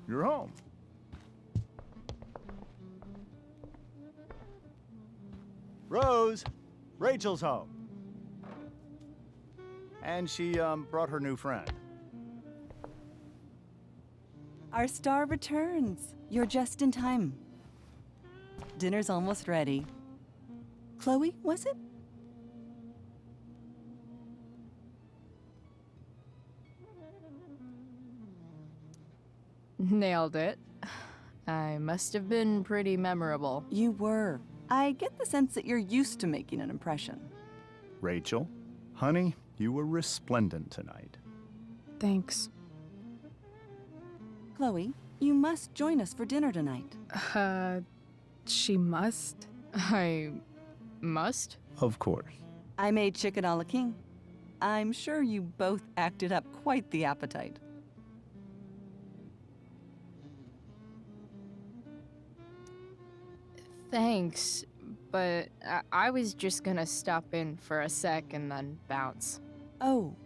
You're home. Rose! Rachel's home. And she, brought her new friend. Our star returns. You're just in time. Dinner's almost ready. Chloe, was it? Nailed it. I must have been pretty memorable. You were. I get the sense that you're used to making an impression. Rachel, honey, you were resplendent tonight. Thanks. Chloe, you must join us for dinner tonight. She must? I must? Of course. I made chicken a la king. I'm sure you both acted up quite the appetite. Thanks, but I was just gonna stop in for a sec and then bounce. Oh,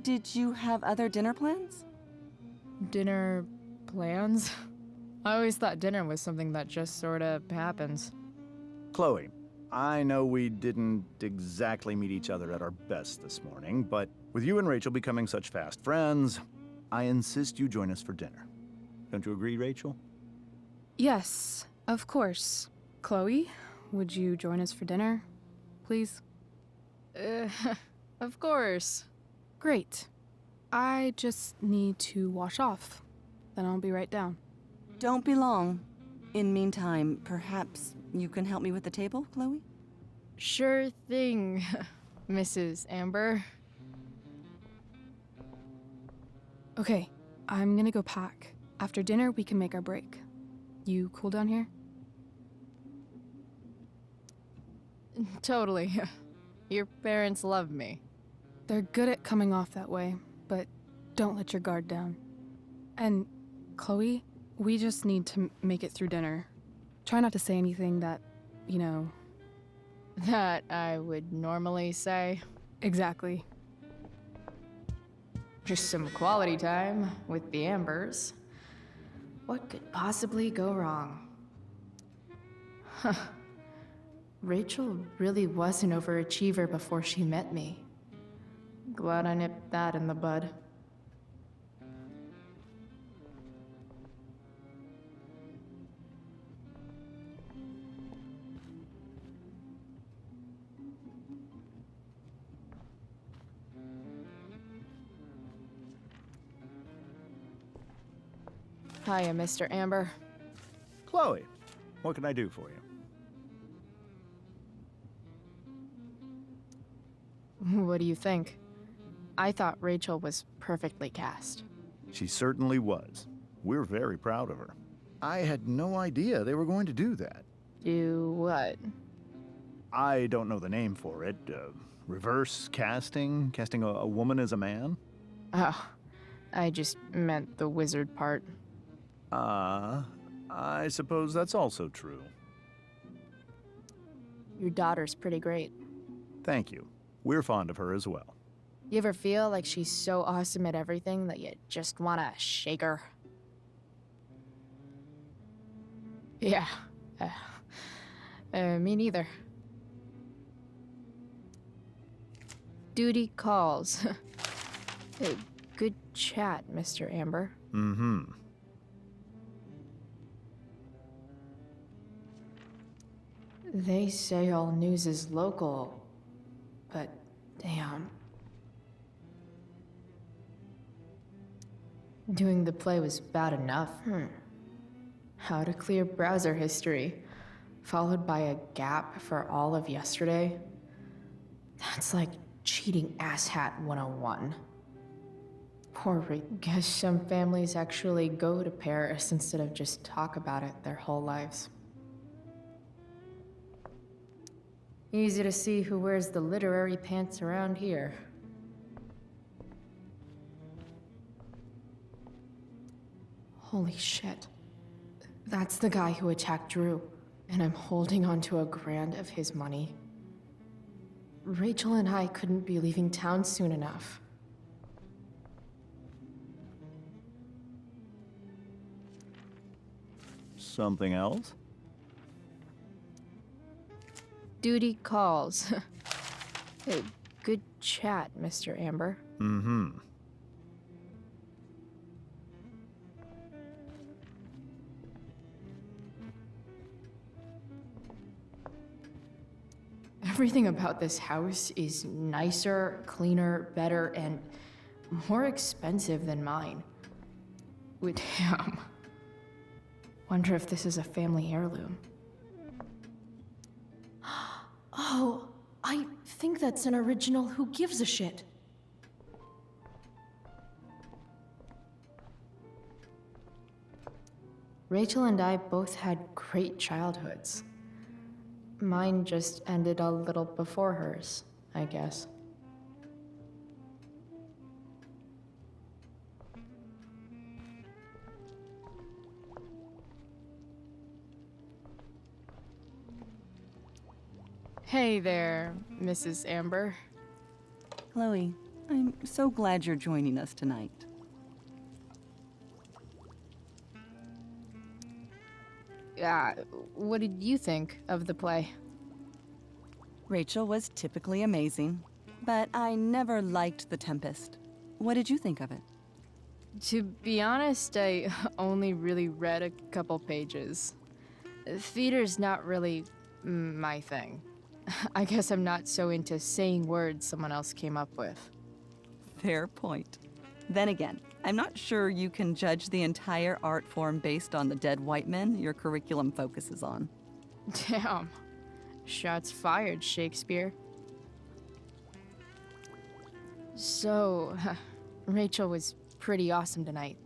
did you have other dinner plans? Dinner plans? I always thought dinner was something that just sorta happens. Chloe, I know we didn't exactly meet each other at our best this morning, but with you and Rachel becoming such fast friends, I insist you join us for dinner. Don't you agree, Rachel? Yes, of course. Chloe, would you join us for dinner, please? Of course. Great. I just need to wash off. Then I'll be right down. Don't be long. In meantime, perhaps you can help me with the table, Chloe? Sure thing, Mrs. Amber. Okay, I'm gonna go pack. After dinner, we can make our break. You cool down here? Totally. Your parents love me. They're good at coming off that way, but don't let your guard down. And, Chloe, we just need to make it through dinner. Try not to say anything that, you know... That I would normally say. Exactly. Just some quality time with the Ambers. What could possibly go wrong? Huh. Rachel really was an overachiever before she met me. Glad I nipped that in the bud. Hiya, Mr. Amber. Chloe, what can I do for you? What do you think? I thought Rachel was perfectly cast. She certainly was. We're very proud of her. I had no idea they were going to do that. Do what? I don't know the name for it. Reverse casting? Casting a woman as a man? Oh, I just meant the wizard part. I suppose that's also true. Your daughter's pretty great. Thank you. We're fond of her as well. You ever feel like she's so awesome at everything that you just wanna shake her? Yeah. Me neither. Duty calls. Good chat, Mr. Amber. Mm-hmm. They say all news is local, but damn. Doing the play was bad enough. How to clear browser history, followed by a gap for all of yesterday? That's like cheating asshat 101. Poor Rick. Guess some families actually go to Paris instead of just talk about it their whole lives. Easy to see who wears the literary pants around here. Holy shit. That's the guy who attacked Drew, and I'm holding onto a grand of his money. Rachel and I couldn't be leaving town soon enough. Something else? Duty calls. Hey, good chat, Mr. Amber. Mm-hmm. Everything about this house is nicer, cleaner, better, and more expensive than mine. Damn. Wonder if this is a family heirloom. Oh, I think that's an original Who Gives a Shit. Rachel and I both had great childhoods. Mine just ended a little before hers, I guess. Hey there, Mrs. Amber. Chloe, I'm so glad you're joining us tonight. What did you think of the play? Rachel was typically amazing, but I never liked The Tempest. What did you think of it? To be honest, I only really read a couple pages. Theater's not really my thing. I guess I'm not so into saying words someone else came up with. Fair point. Then again, I'm not sure you can judge the entire art form based on the dead white men your curriculum focuses on. Damn. Shots fired, Shakespeare. So, Rachel was pretty awesome tonight.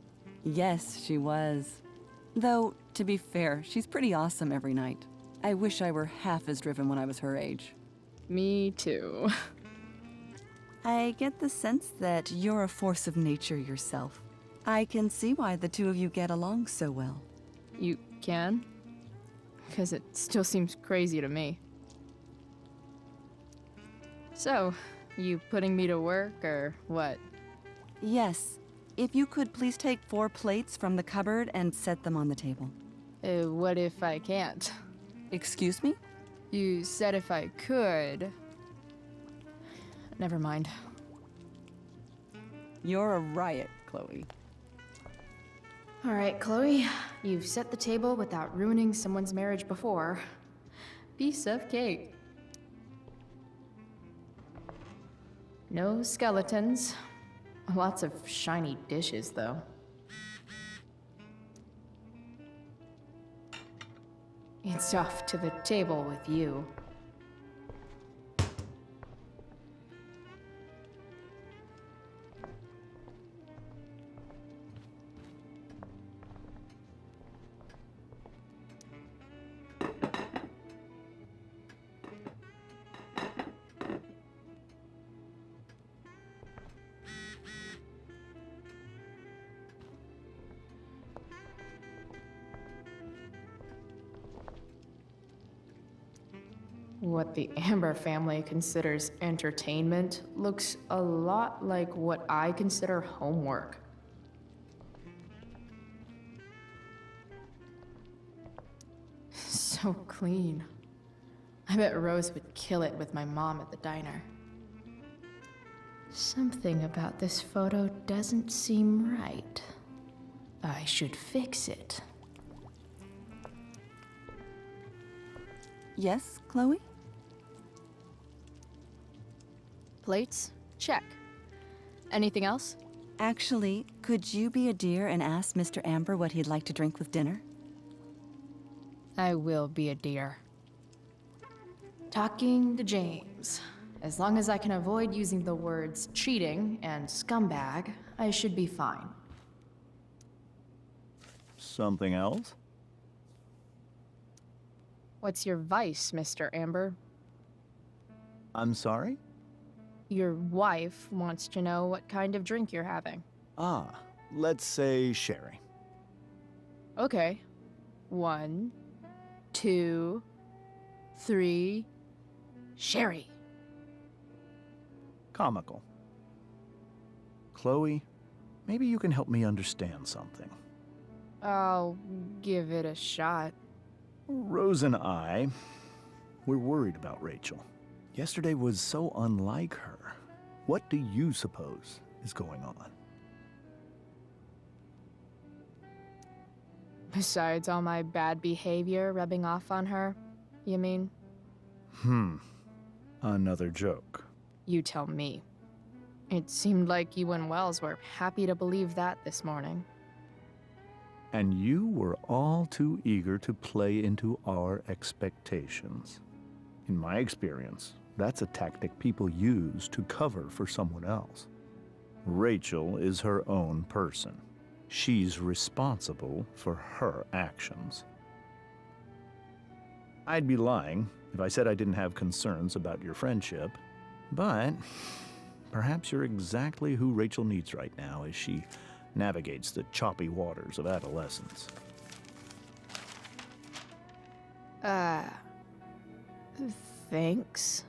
Yes, she was. Though, to be fair, she's pretty awesome every night. I wish I were half as driven when I was her age. Me too. I get the sense that you're a force of nature yourself. I can see why the two of you get along so well. You can? Because it still seems crazy to me. So, you putting me to work, or what? Yes. If you could please take 4 plates from the cupboard and set them on the table. What if I can't? Excuse me? You said if I could. Never mind. You're a riot, Chloe. All right, Chloe. You've set the table without ruining someone's marriage before. Piece of cake. No skeletons. Lots of shiny dishes, though. It's off to the table with you. What the Amber family considers entertainment looks a lot like what I consider homework. So clean. I bet Rose would kill it with my mom at the diner. Something about this photo doesn't seem right. I should fix it. Yes, Chloe? Plates? Check. Anything else? Actually, could you be a dear and ask Mr. Amber what he'd like to drink with dinner? I will be a dear. Talking to James. As long as I can avoid using the words cheating and scumbag, I should be fine. Something else? What's your vice, Mr. Amber? I'm sorry? Your wife wants to know what kind of drink you're having. Ah, let's say sherry. Okay. 1, 2, 3. Sherry. Comical. Chloe, maybe you can help me understand something. I'll give it a shot. Rose and I, we're worried about Rachel. Yesterday was so unlike her. What do you suppose is going on? Besides all my bad behavior rubbing off on her, you mean? Another joke. You tell me. It seemed like you and Wells were happy to believe that this morning. And you were all too eager to play into our expectations. In my experience, that's a tactic people use to cover for someone else. Rachel is her own person. She's responsible for her actions. I'd be lying if I said I didn't have concerns about your friendship, but perhaps you're exactly who Rachel needs right now as she navigates the choppy waters of adolescence. Thanks.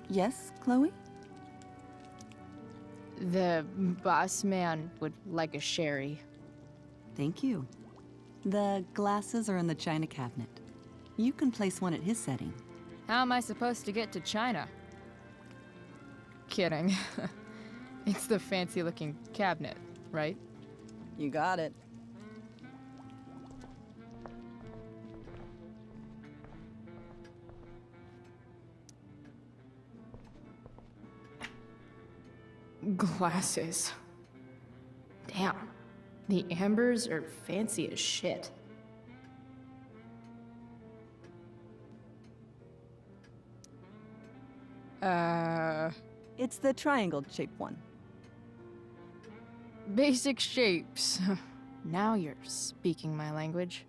Yes, Chloe? The boss man would like a sherry. Thank you. The glasses are in the china cabinet. You can place one at his setting. How am I supposed to get to China? Kidding. It's the fancy-looking cabinet, right? You got it. Glasses. Damn. The ambers are fancy as shit. It's the triangle-shaped one. Basic shapes. Now you're speaking my language.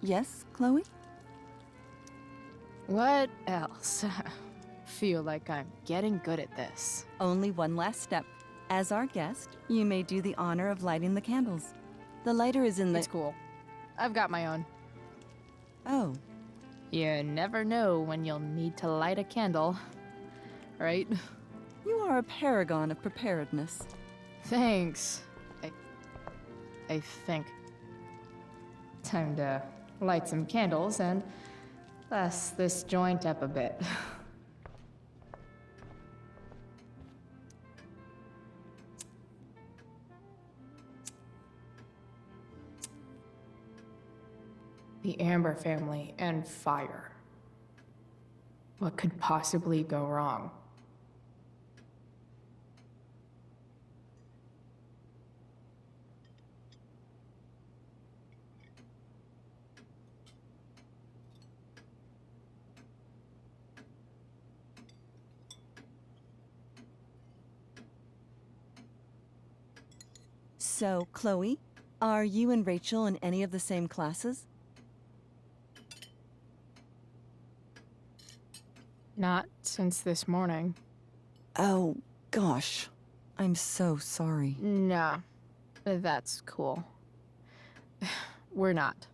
Yes, Chloe? What else? Feel like I'm getting good at this. Only one last step. As our guest, you may do the honor of lighting the candles. The lighter is in the... It's cool. I've got my own. Oh, You never know when you'll need to light a candle, right? you are a paragon of preparedness. Thanks. I think. Time to light some candles and bless this joint up a bit. The Amber family and fire. What could possibly go wrong? So, Chloe, are you and Rachel in any of the same classes? Not since this morning. Oh, gosh. I'm so sorry. Nah, that's cool. We're not.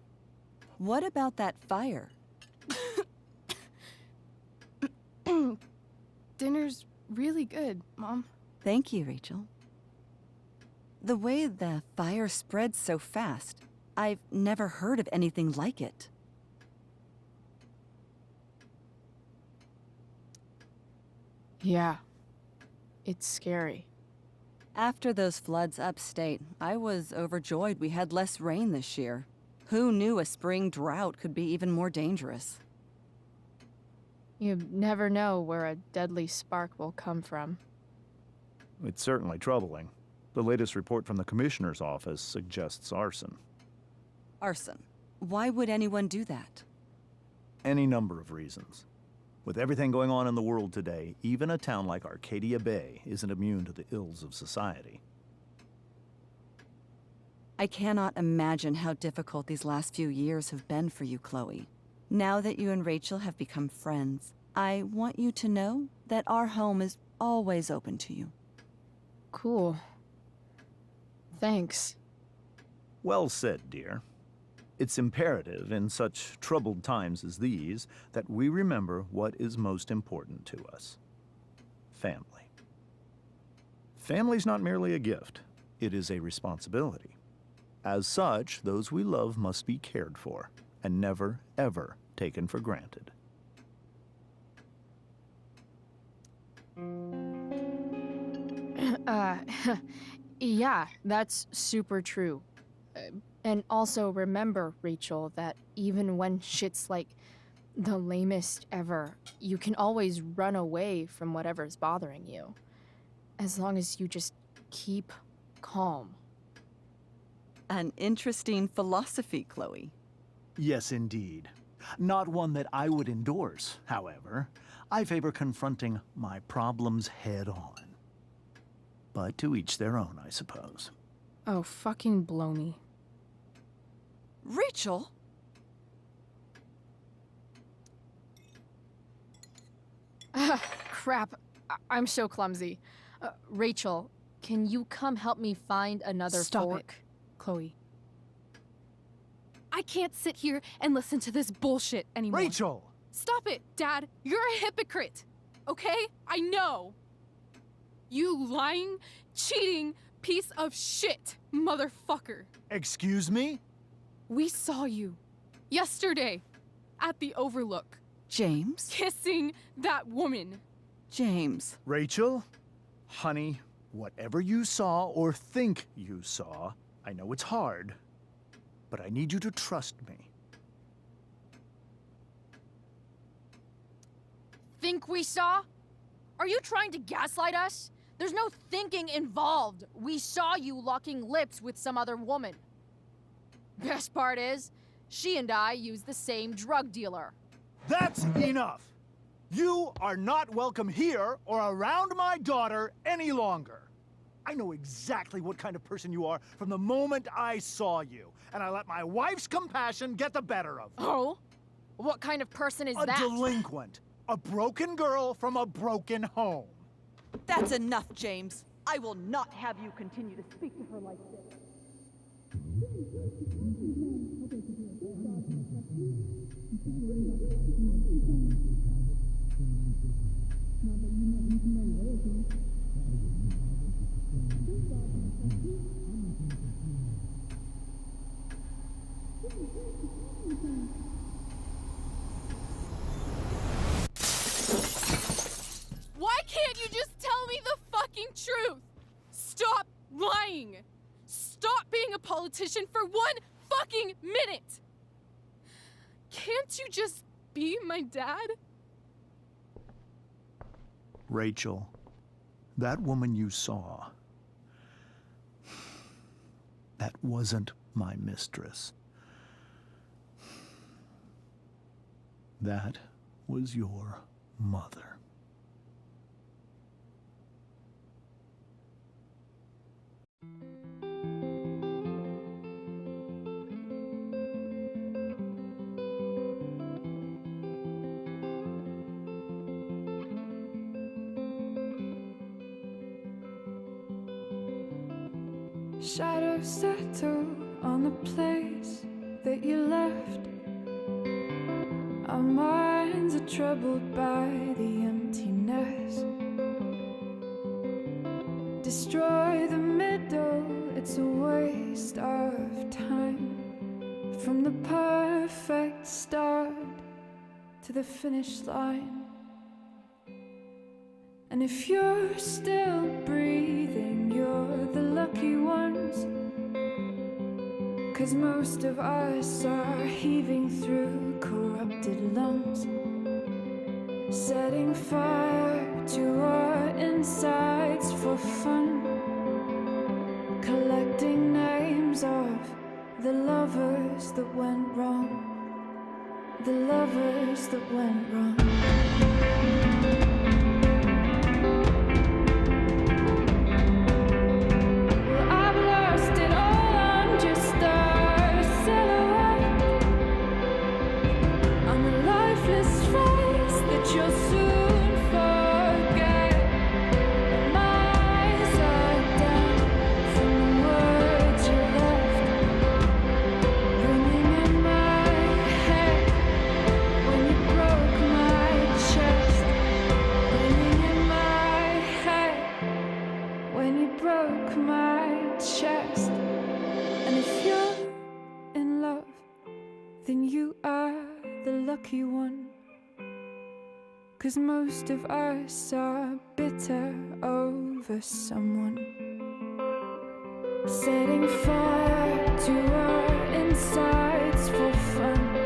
What about that fire? Dinner's really good, Mom. Thank you, Rachel. The way the fire spreads so fast, I've never heard of anything like it. Yeah, it's scary. After those floods upstate, I was overjoyed we had less rain this year. Who knew a spring drought could be even more dangerous? You never know where a deadly spark will come from. It's certainly troubling. The latest report from the Commissioner's office suggests arson. Arson. Why would anyone do that? any number of reasons. With everything going on in the world today, even a town like Arcadia Bay isn't immune to the ills of society. I cannot imagine how difficult these last few years have been for you, Chloe. Now that you and Rachel have become friends, I want you to know that our home is always open to you. Cool. Thanks. Well said, dear. It's imperative in such troubled times as these that we remember what is most important to us. Family. Family's not merely a gift, it is a responsibility. As such, those we love must be cared for and never, ever taken for granted. Yeah, that's super true. And also remember, Rachel, that even when shit's like the lamest ever, you can always run away from whatever's bothering you. As long as you just keep calm. An interesting philosophy, Chloe. Yes, indeed. Not one that I would endorse, however. I favor confronting my problems head on. But to each their own, I suppose. Oh, fucking blow me. Rachel? Crap. I'm so clumsy. Rachel, can you come help me find another Stop fork? it, Chloe. I can't sit here and listen to this bullshit anymore. Rachel! Stop it, Dad. You're a hypocrite. Okay? I know. You lying, cheating piece of shit, motherfucker. Excuse me? We saw you yesterday at the Overlook James? kissing that woman. James. Rachel? Honey, whatever you saw or think you saw, I know it's hard, but I need you to trust me. Think we saw? Are you trying to gaslight us? There's no thinking involved. We saw you locking lips with some other woman. Best part is, she and I use the same drug dealer. That's enough! You are not welcome here or around my daughter any longer. I know exactly what kind of person you are from the moment I saw you, and I let my wife's compassion get the better of me. Oh? What kind of person is A that? delinquent. A broken girl from a broken home. That's enough, James. I will not have you continue to speak to her like this. Why can't you just tell me the fucking truth? Stop lying. Stop being a politician for 1 fucking minute. Can't you just be my dad? Rachel, that woman you saw, that wasn't my mistress. That was your mother. Shadows settle on the place that you left. Our minds are troubled by the emptiness. Destroy the middle, it's a waste of time. From the perfect start to the finish line. And if you're still breathing, you're the lucky ones. 'Cause most of us are heaving through corrupted lungs, setting fire to our insides for fun, collecting names of the lovers that went wrong, the lovers lucky one. 'Cause most of us are bitter over someone. Setting fire to our insides for fun.